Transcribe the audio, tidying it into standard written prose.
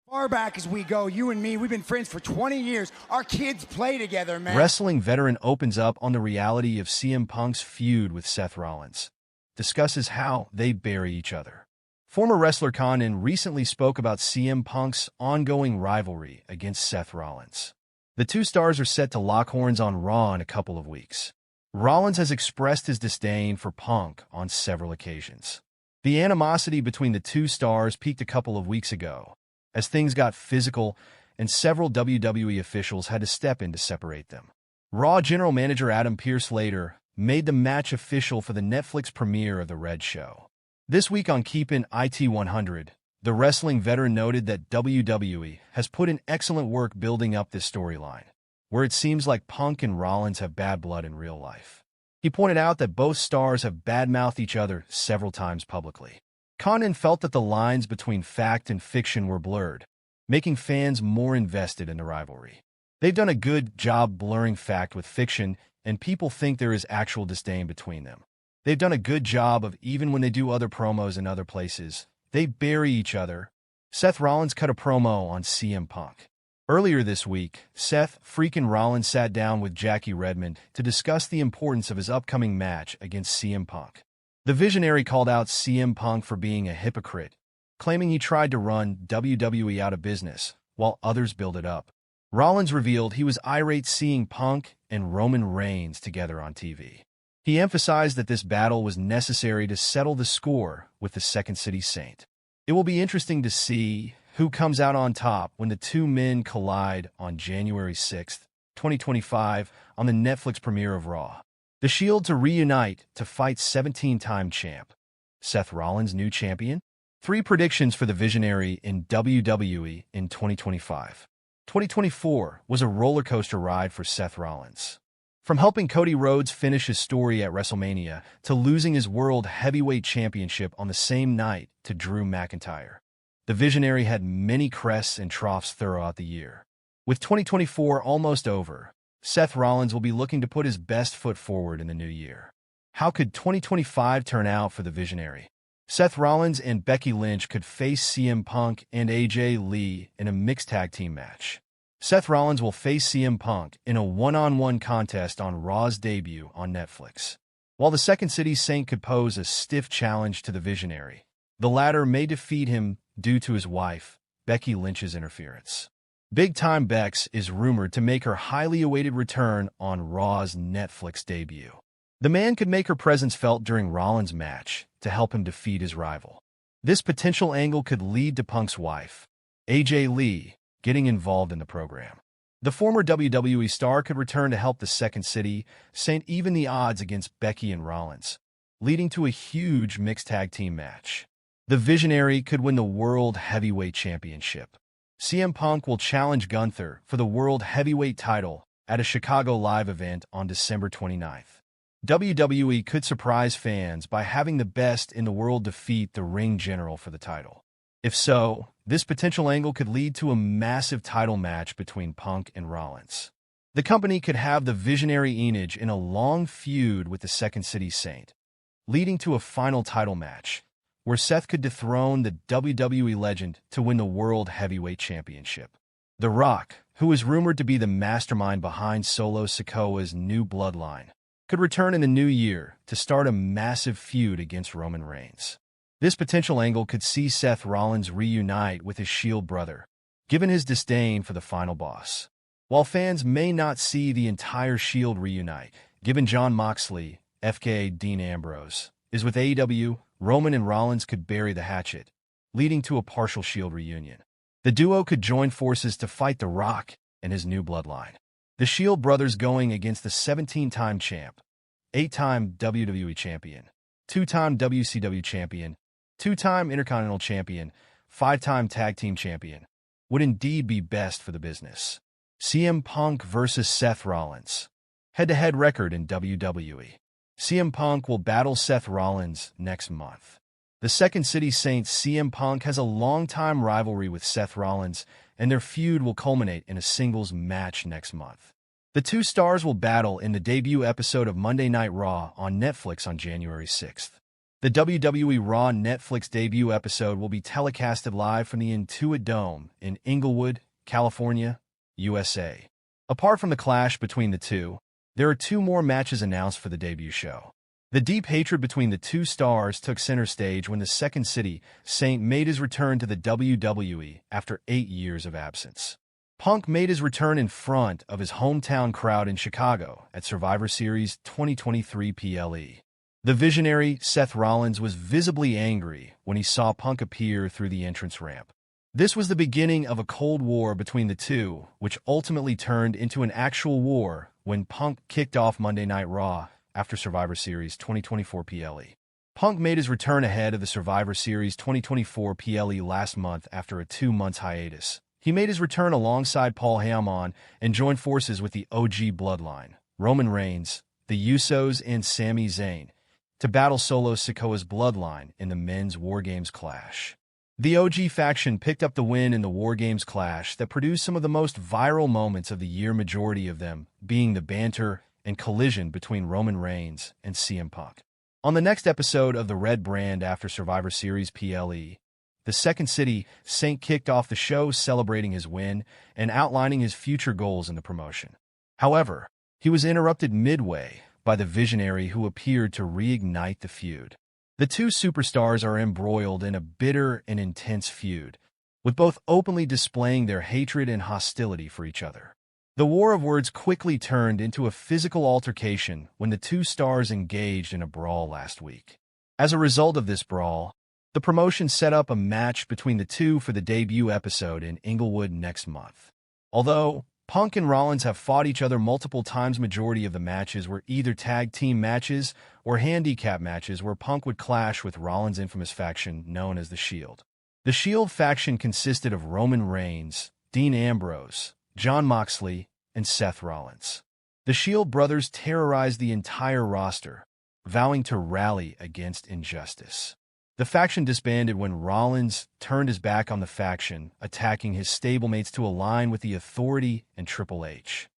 Far back as we go, you and me, we've been friends for 20 years. Our kids play together, man. Wrestling veteran opens up on the reality of CM Punk's feud with Seth Rollins, discusses how they bury each other. Former wrestler Konnan recently spoke about CM Punk's ongoing rivalry against Seth Rollins. The two stars are set to lock horns on Raw in a couple of weeks. Rollins has expressed his disdain for Punk on several occasions. The animosity between the two stars peaked a couple of weeks ago, as things got physical and several WWE officials had to step in to separate them. Raw general manager Adam Pearce later made the match official for the Netflix premiere of The Red Show. This week on Keepin IT 100, the wrestling veteran noted that WWE has put in excellent work building up this storyline, where it seems like Punk and Rollins have bad blood in real life. He pointed out that both stars have badmouthed each other several times publicly. Konnan felt that the lines between fact and fiction were blurred, making fans more invested in the rivalry. They've done a good job blurring fact with fiction, and people think there is actual disdain between them. They've done a good job of, even when they do other promos in other places, they bury each other. Seth Rollins cut a promo on CM Punk. Earlier this week, Seth freaking Rollins sat down with Jackie Redmond to discuss the importance of his upcoming match against CM Punk. The Visionary called out CM Punk for being a hypocrite, claiming he tried to run WWE out of business, while others build it up. Rollins revealed he was irate seeing Punk and Roman Reigns together on TV. He emphasized that this battle was necessary to settle the score with the Second City Saint. It will be interesting to see who comes out on top when the two men collide on January 6, 2025, on the Netflix premiere of Raw. The Shield to reunite to fight 17-time champ. Seth Rollins new champion? 3 predictions for the Visionary in WWE in 2025. 2024 was a roller coaster ride for Seth Rollins. From helping Cody Rhodes finish his story at WrestleMania to losing his World Heavyweight Championship on the same night to Drew McIntyre, the Visionary had many crests and troughs throughout the year. With 2024 almost over, Seth Rollins will be looking to put his best foot forward in the new year. How could 2025 turn out for the Visionary? Seth Rollins and Becky Lynch could face CM Punk and AJ Lee in a mixed tag team match. Seth Rollins will face CM Punk in a one-on-one contest on Raw's debut on Netflix. While the Second City Saint could pose a stiff challenge to the Visionary, the latter may defeat him due to his wife, Becky Lynch's interference. Big Time Bex is rumored to make her highly awaited return on Raw's Netflix debut. The man could make her presence felt during Rollins' match to help him defeat his rival. This potential angle could lead to Punk's wife, AJ Lee, getting involved in the program. The former WWE star could return to help the Second City Saint even the odds against Becky and Rollins, leading to a huge mixed tag team match. The Visionary could win the World Heavyweight Championship. CM Punk will challenge Gunther for the World Heavyweight title at a Chicago Live event on December 29th. WWE could surprise fans by having the best in the world defeat the Ring General for the title. If so, this potential angle could lead to a massive title match between Punk and Rollins. The company could have the Visionary Enage in a long feud with the Second City Saint, leading to a final title match, where Seth could dethrone the WWE legend to win the World Heavyweight Championship. The Rock, who is rumored to be the mastermind behind Solo Sikoa's new bloodline, could return in the new year to start a massive feud against Roman Reigns. This potential angle could see Seth Rollins reunite with his Shield brother, given his disdain for the final boss. While fans may not see the entire Shield reunite, given Jon Moxley, FKA Dean Ambrose, is with AEW, Roman and Rollins could bury the hatchet, leading to a partial Shield reunion. The duo could join forces to fight The Rock and his new bloodline. The Shield brothers going against the 17-time champ, 8-time WWE champion, 2-time WCW champion, 2-time Intercontinental champion, 5-time tag team champion, would indeed be best for the business. CM Punk versus Seth Rollins. Head-to-head record in WWE. CM Punk will battle Seth Rollins next month. The Second City Saints CM Punk has a long-time rivalry with Seth Rollins, and their feud will culminate in a singles match next month. The two stars will battle in the debut episode of Monday Night Raw on Netflix on January 6th. The WWE Raw Netflix debut episode will be telecasted live from the Intuit Dome in Inglewood, California, USA. Apart from the clash between the two, there are two more matches announced for the debut show. The deep hatred between the two stars took center stage when the Second City Saint made his return to the WWE after 8 years of absence. Punk made his return in front of his hometown crowd in Chicago at Survivor Series 2023 PLE. The visionary Seth Rollins was visibly angry when he saw Punk appear through the entrance ramp. This was the beginning of a cold war between the two, which ultimately turned into an actual war when Punk kicked off Monday Night Raw after Survivor Series 2024 PLE. Punk made his return ahead of the Survivor Series 2024 PLE last month after a 2-month hiatus. He made his return alongside Paul Heyman and joined forces with the OG Bloodline, Roman Reigns, the Usos, and Sami Zayn, to battle Solo Sikoa's Bloodline in the men's War Games clash. The OG faction picked up the win in the War Games clash that produced some of the most viral moments of the year, majority of them being the banter and collision between Roman Reigns and CM Punk. On the next episode of the Red Brand after Survivor Series PLE, the Second City Saint kicked off the show celebrating his win and outlining his future goals in the promotion. However, he was interrupted midway by the visionary who appeared to reignite the feud. The two superstars are embroiled in a bitter and intense feud, with both openly displaying their hatred and hostility for each other. The war of words quickly turned into a physical altercation when the two stars engaged in a brawl last week. As a result of this brawl, the promotion set up a match between the two for the debut episode in Inglewood next month. Although Punk and Rollins have fought each other multiple times, majority of the matches were either tag team matches or handicap matches where Punk would clash with Rollins' infamous faction known as the Shield. The Shield faction consisted of Roman Reigns, Dean Ambrose, Jon Moxley, and Seth Rollins. The Shield brothers terrorized the entire roster, vowing to rally against injustice. The faction disbanded when Rollins turned his back on the faction, attacking his stablemates to align with the Authority and Triple H.